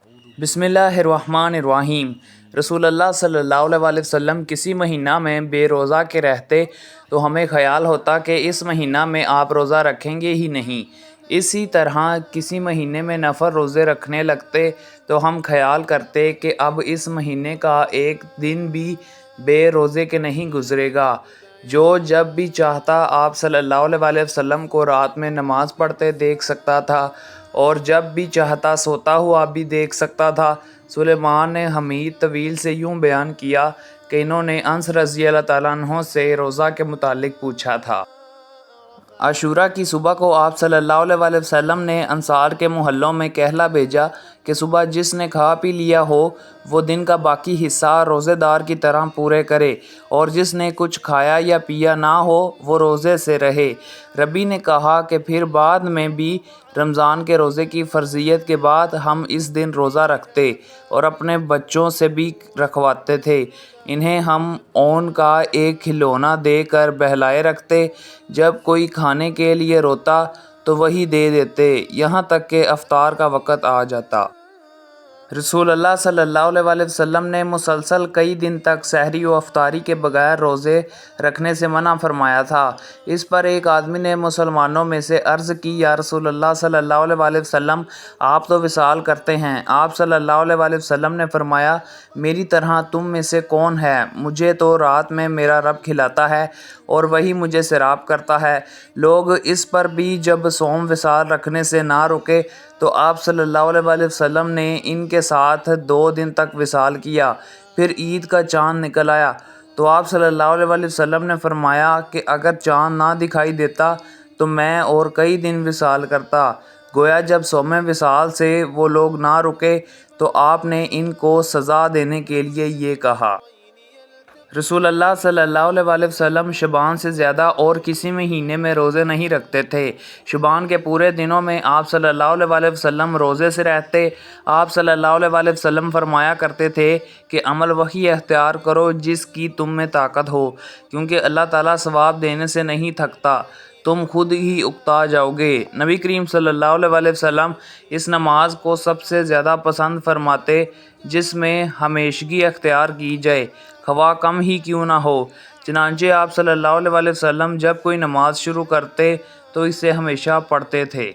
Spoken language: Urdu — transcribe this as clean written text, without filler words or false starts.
بسم اللہ الرحمن الرحیم۔ رسول اللہ صلی اللہ علیہ وسلم کسی مہینہ میں بے روزہ کے رہتے تو ہمیں خیال ہوتا کہ اس مہینہ میں آپ روزہ رکھیں گے ہی نہیں۔ اسی طرح کسی مہینے میں نفل روزے رکھنے لگتے تو ہم خیال کرتے کہ اب اس مہینے کا ایک دن بھی بے روزے کے نہیں گزرے گا۔ جو جب بھی چاہتا آپ صلی اللہ علیہ وسلم کو رات میں نماز پڑھتے دیکھ سکتا تھا اور جب بھی چاہتا سوتا ہوا بھی دیکھ سکتا تھا۔ سلیمان نے حمید طویل سے یوں بیان کیا کہ انہوں نے انس رضی اللہ تعالیٰ عنہ سے روزہ کے متعلق پوچھا تھا۔ عاشوراء کی صبح کو آپ صلی اللہ علیہ وسلم نے انصار کے محلوں میں کہلا بھیجا کہ صبح جس نے کھا پی لیا ہو وہ دن کا باقی حصہ روزے دار کی طرح پورے کرے، اور جس نے کچھ کھایا یا پیا نہ ہو وہ روزے سے رہے۔ ربی نے کہا کہ پھر بعد میں بھی رمضان کے روزے کی فرضیت کے بعد ہم اس دن روزہ رکھتے اور اپنے بچوں سے بھی رکھواتے تھے۔ انہیں ہم اون کا ایک کھلونا دے کر بہلائے رکھتے، جب کوئی کھانے کے لیے روتا تو وہی دے دیتے، یہاں تک کہ افطار کا وقت آ جاتا۔ رسول اللہ صلی اللہ علیہ وسلم نے مسلسل کئی دن تک سحری و افطاری کے بغیر روزے رکھنے سے منع فرمایا تھا۔ اس پر ایک آدمی نے مسلمانوں میں سے عرض کی، یا رسول اللہ صلی اللہ علیہ وسلم، آپ تو وصال کرتے ہیں۔ آپ صلی اللہ علیہ وسلم نے فرمایا، میری طرح تم میں سے کون ہے؟ مجھے تو رات میں میرا رب کھلاتا ہے اور وہی مجھے سیراب کرتا ہے۔ لوگ اس پر بھی جب صوم وصال رکھنے سے نہ رکے تو آپ صلی اللہ علیہ وسلم نے ان کے ساتھ 2 دن تک وصال کیا۔ پھر عید کا چاند نکل آیا تو آپ صلی اللہ علیہ وسلم نے فرمایا کہ اگر چاند نہ دکھائی دیتا تو میں اور کئی دن وصال کرتا۔ گویا جب صوم وصال سے وہ لوگ نہ رکے تو آپ نے ان کو سزا دینے کے لیے یہ کہا۔ رسول اللہ صلی اللہ علیہ وسلم شعبان سے زیادہ اور کسی مہینے میں روزے نہیں رکھتے تھے۔ شعبان کے پورے دنوں میں آپ صلی اللہ علیہ وسلم روزے سے رہتے۔ آپ صلی اللہ علیہ وسلم فرمایا کرتے تھے کہ عمل وہی اختیار کرو جس کی تم میں طاقت ہو، کیونکہ اللہ تعالیٰ ثواب دینے سے نہیں تھکتا، تم خود ہی اکتا جاؤ گے۔ نبی کریم صلی اللہ علیہ وسلم اس نماز کو سب سے زیادہ پسند فرماتے جس میں ہمیشگی اختیار کی جائے، خواہ کم ہی کیوں نہ ہو۔ چنانچہ آپ صلی اللہ علیہ وسلم جب کوئی نماز شروع کرتے تو اسے ہمیشہ پڑھتے تھے۔